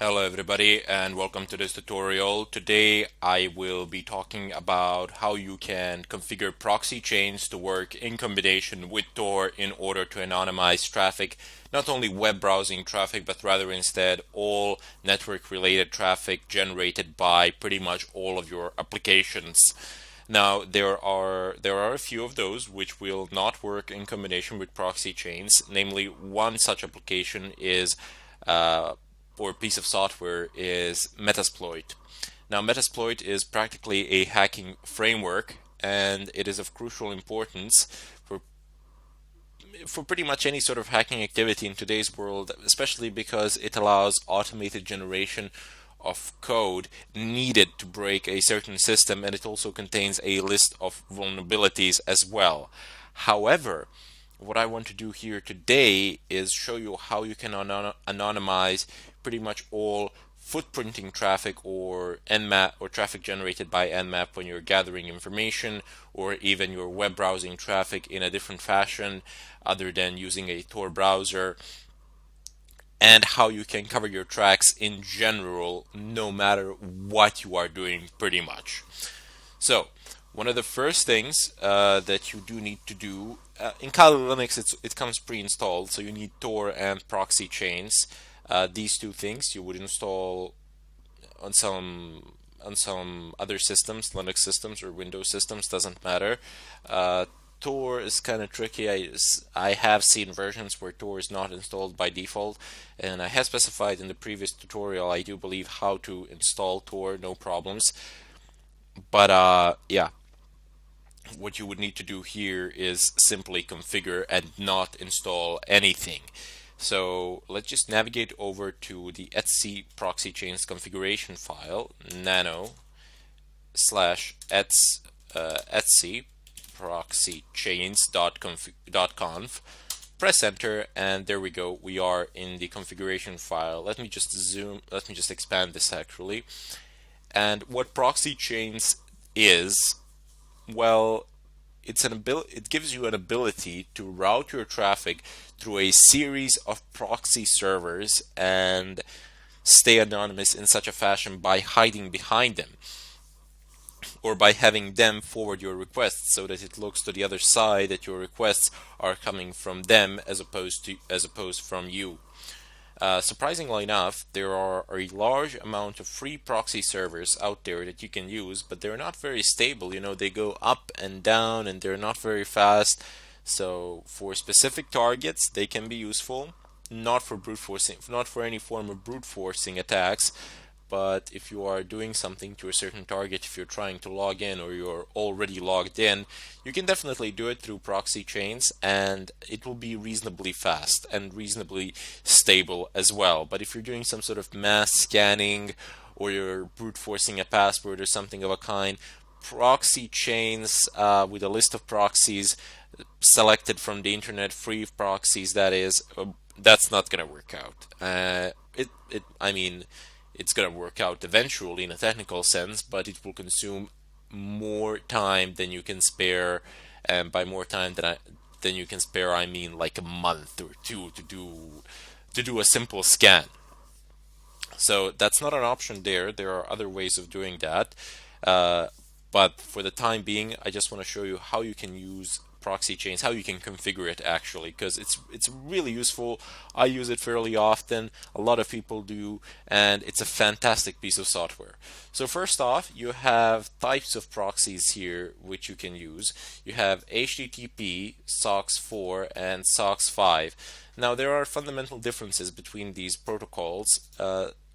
Hello everybody and welcome to this tutorial. Today I will be talking about how you can configure proxy chains to work in combination with Tor in order to anonymize traffic, not only web browsing traffic, but rather instead all network related traffic generated by pretty much all of your applications. Now there are a few of those which will not work in combination with proxy chains. Namely, one such application is uh, or piece of software is Metasploit. Now, Metasploit is practically a hacking framework, and it is of crucial importance for pretty much any sort of hacking activity in today's world, especially because it allows automated generation of code needed to break a certain system, and it also contains a list of vulnerabilities as well. However, what I want to do here today is show you how you can anonymize pretty much all footprinting traffic or Nmap or traffic generated by Nmap when you're gathering information, or even your web browsing traffic in a different fashion other than using a Tor browser, and how you can cover your tracks in general no matter what you are doing pretty much. So one of the first things that you do need to do in Kali Linux, it comes pre-installed, so you need Tor and Proxychains. These two things you would install on some other systems, Linux systems or Windows systems, doesn't matter. Tor is kind of tricky. I have seen versions where Tor is not installed by default, and I have specified in the previous tutorial, I do believe, how to install Tor, no problems. But yeah, what you would need to do here is simply configure and not install anything. So let's just navigate over to the etc proxychains configuration file, nano slash etc proxychains.conf. Press enter, and there we go. We are in the configuration file. Let me just expand this actually. And what Proxychains is, well, it gives you an ability to route your traffic through a series of proxy servers and stay anonymous in such a fashion by hiding behind them, or by having them forward your requests so that it looks to the other side that your requests are coming from them as opposed from you. Surprisingly enough, there are a large amount of free proxy servers out there that you can use, but they're not very stable. They go up and down and they're not very fast. So for specific targets, they can be useful, not for brute forcing, not for any form of brute forcing attacks. But if you are doing something to a certain target, if you're trying to log in or you're already logged in, you can definitely do it through proxy chains, and it will be reasonably fast and reasonably stable as well. But if you're doing some sort of mass scanning or you're brute forcing a password or something of a kind, proxy chains with a list of proxies selected from the internet, free proxies that is, that's not going to work out. I mean, it's going to work out eventually in a technical sense, but it will consume more time than you can spare. And by more time than you can spare, I mean like a month or two to do a simple scan. So that's not an option there. There are other ways of doing that. Uh, but for the time being, I just want to show you how you can use proxy chains, how you can configure it actually, because it's really useful. I use it fairly often. A lot of people do, and it's a fantastic piece of software. So first off, you have types of proxies here which you can use. You have HTTP, SOCKS4, and SOCKS5. Now there are fundamental differences between these protocols.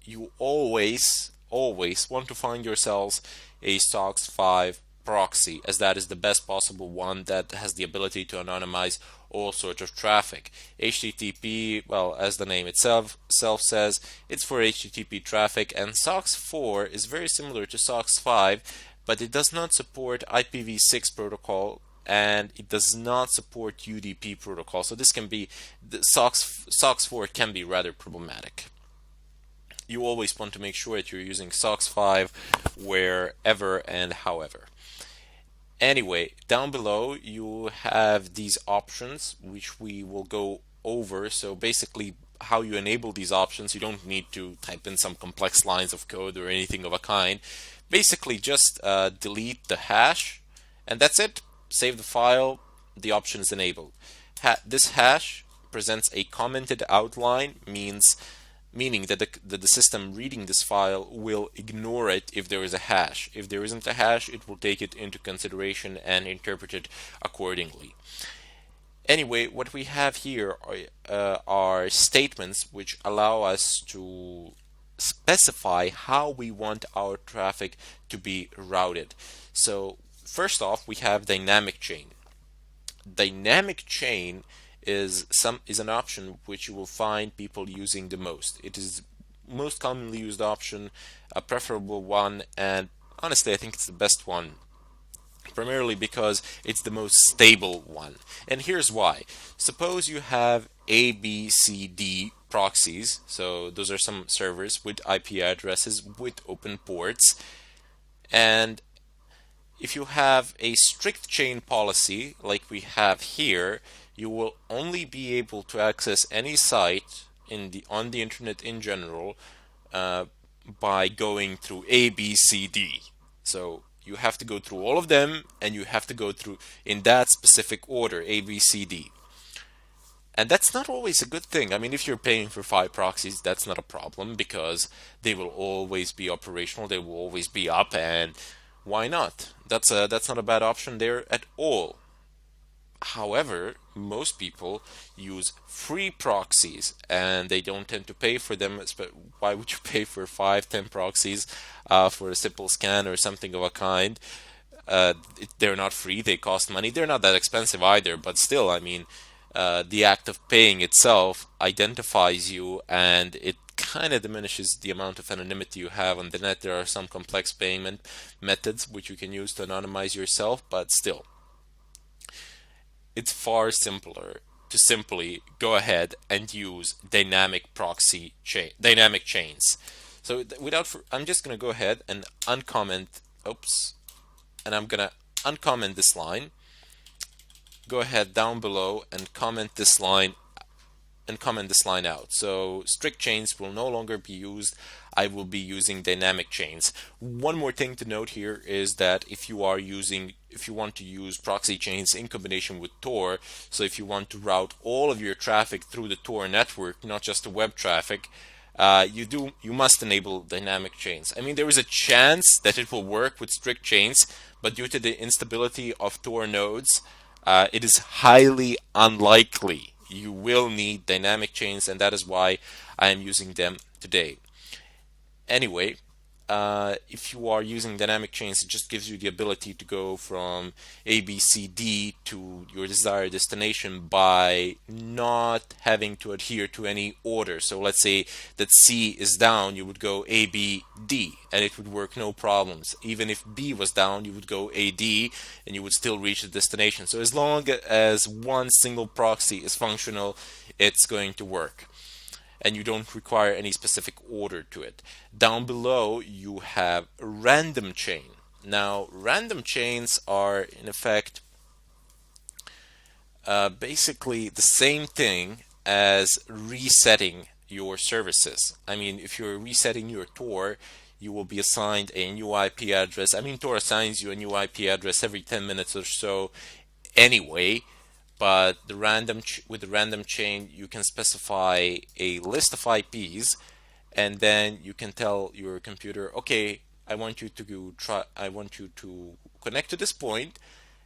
You always want to find yourselves a SOCKS5 proxy, as that is the best possible one that has the ability to anonymize all sorts of traffic. HTTP, well, as the name itself says, it's for HTTP traffic, and SOCKS4 is very similar to SOCKS5, but it does not support IPv6 protocol, and it does not support UDP protocol. So this can be, SOCKS4 can be rather problematic. You always want to make sure that you're using SOCKS5 wherever and however. Anyway, down below you have these options which we will go over. So basically, how you enable these options. You don't need to type in some complex lines of code or anything of a kind. Basically, just delete the hash, and that's it. Save the file. The option is enabled. This hash presents a commented outline, meaning that the system reading this file will ignore it if there is a hash. If there isn't a hash, it will take it into consideration and interpret it accordingly. Anyway, what we have here are statements which allow us to specify how we want our traffic to be routed. So first off, we have dynamic chain. Dynamic chain is an option which you will find people using the most. It is most commonly used option, a preferable one, and honestly I think it's the best one, primarily because it's the most stable one. And here's why. Suppose you have A, B, C, D proxies, so those are some servers with IP addresses with open ports, and if you have a strict chain policy like we have here, you will only be able to access any site on the internet in general by going through A, B, C, D. So you have to go through all of them, and you have to go through in that specific order, A, B, C, D. And that's not always a good thing. I mean, if you're paying for 5 proxies, that's not a problem because they will always be operational, they will always be up, and why not? That's not a bad option there at all. However, most people use free proxies and they don't tend to pay for them. Why would you pay for 5, 10 proxies for a simple scan or something of a kind? They're not free, they cost money. They're not that expensive either, but still, I mean, the act of paying itself identifies you, and it kind of diminishes the amount of anonymity you have on the net. There are some complex payment methods which you can use to anonymize yourself, but still, it's far simpler to simply go ahead and use dynamic chains. So I'm just going to go ahead and uncomment, and I'm going to uncomment this line. Go ahead down below and comment this line out. So strict chains will no longer be used. I will be using dynamic chains. One more thing to note here is that if you want to use proxy chains in combination with Tor, so if you want to route all of your traffic through the Tor network, not just the web traffic, you must enable dynamic chains. I mean, there is a chance that it will work with strict chains, but due to the instability of Tor nodes, it is highly unlikely. You will need dynamic chains, and that is why I am using them today. Anyway, if you are using dynamic chains, it just gives you the ability to go from A, B, C, D to your desired destination by not having to adhere to any order. So let's say that C is down, you would go A, B, D, and it would work no problems. Even if B was down, you would go A, D, and you would still reach the destination. So as long as one single proxy is functional, it's going to work, and you don't require any specific order to it. Down below, you have a random chain. Now, random chains are, in effect, basically the same thing as resetting your services. I mean, if you're resetting your Tor, you will be assigned a new IP address. I mean, Tor assigns you a new IP address every 10 minutes or so anyway. But with the random chain, you can specify a list of IPs, and then you can tell your computer, okay, I want you to connect to this point,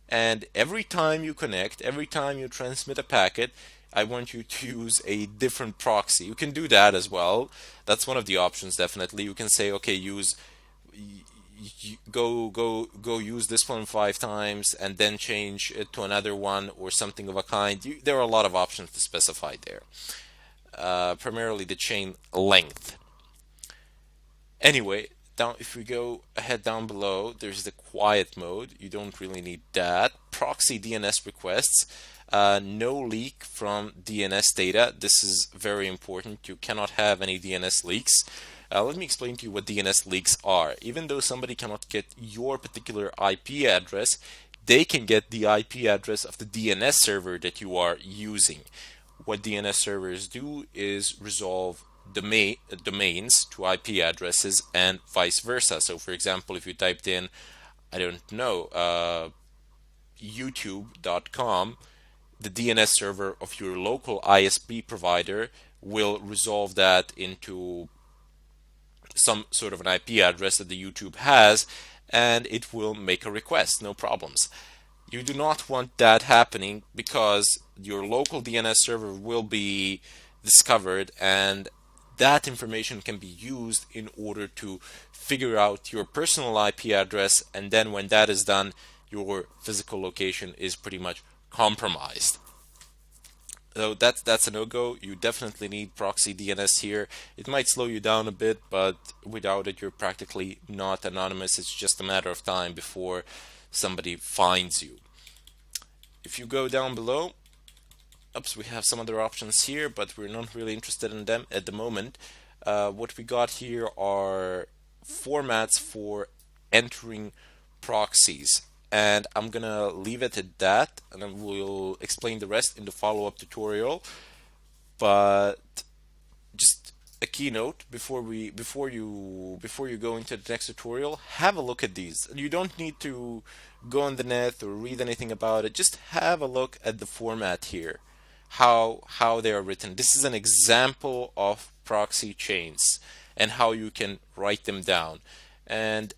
and every time you connect, every time you transmit a packet, I want you to use a different proxy. You can do that as well. That's one of the options, definitely. You can say, okay, go use this one 5 times and then change it to another one or something of a kind. There are a lot of options to specify there, primarily the chain length. Anyway, if we go ahead down below, there's the quiet mode. You don't really need that. Proxy DNS requests, no leak from DNS data. This is very important. You cannot have any DNS leaks. Let me explain to you what DNS leaks are. Even though somebody cannot get your particular IP address, they can get the IP address of the DNS server that you are using. what DNS servers do is resolve domains to IP addresses and vice versa. So for example, if you typed in, I don't know, youtube.com, the DNS server of your local ISP provider will resolve that into some sort of an IP address that the YouTube has, and it will make a request, no problems. You do not want that happening because your local DNS server will be discovered, and that information can be used in order to figure out your personal IP address, and then when that is done, your physical location is pretty much compromised. So that's a no-go. You definitely need proxy DNS here. It might slow you down a bit, but without it, you're practically not anonymous. It's just a matter of time before somebody finds you. If you go down below, oops, we have some other options here, but we're not really interested in them at the moment. What we got here are formats for entering proxies, and I'm gonna leave it at that, and then we'll explain the rest in the follow-up tutorial. But just a keynote before you go into the next tutorial, have a look at these. You don't need to go on the net or read anything about it. Just have a look at the format here, how they are written. This is an example of proxy chains and how you can write them down. And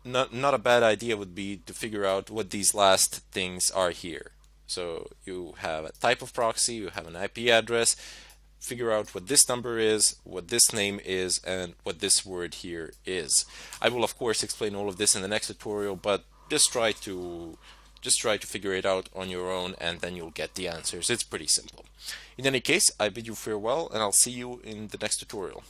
not a bad idea would be to figure out what these last things are here. So you have a type of proxy, you have an IP address, figure out what this number is, what this name is, and what this word here is. I will of course explain all of this in the next tutorial, but just try to figure it out on your own, and then you'll get the answers. It's pretty simple. In any case, I bid you farewell, and I'll see you in the next tutorial.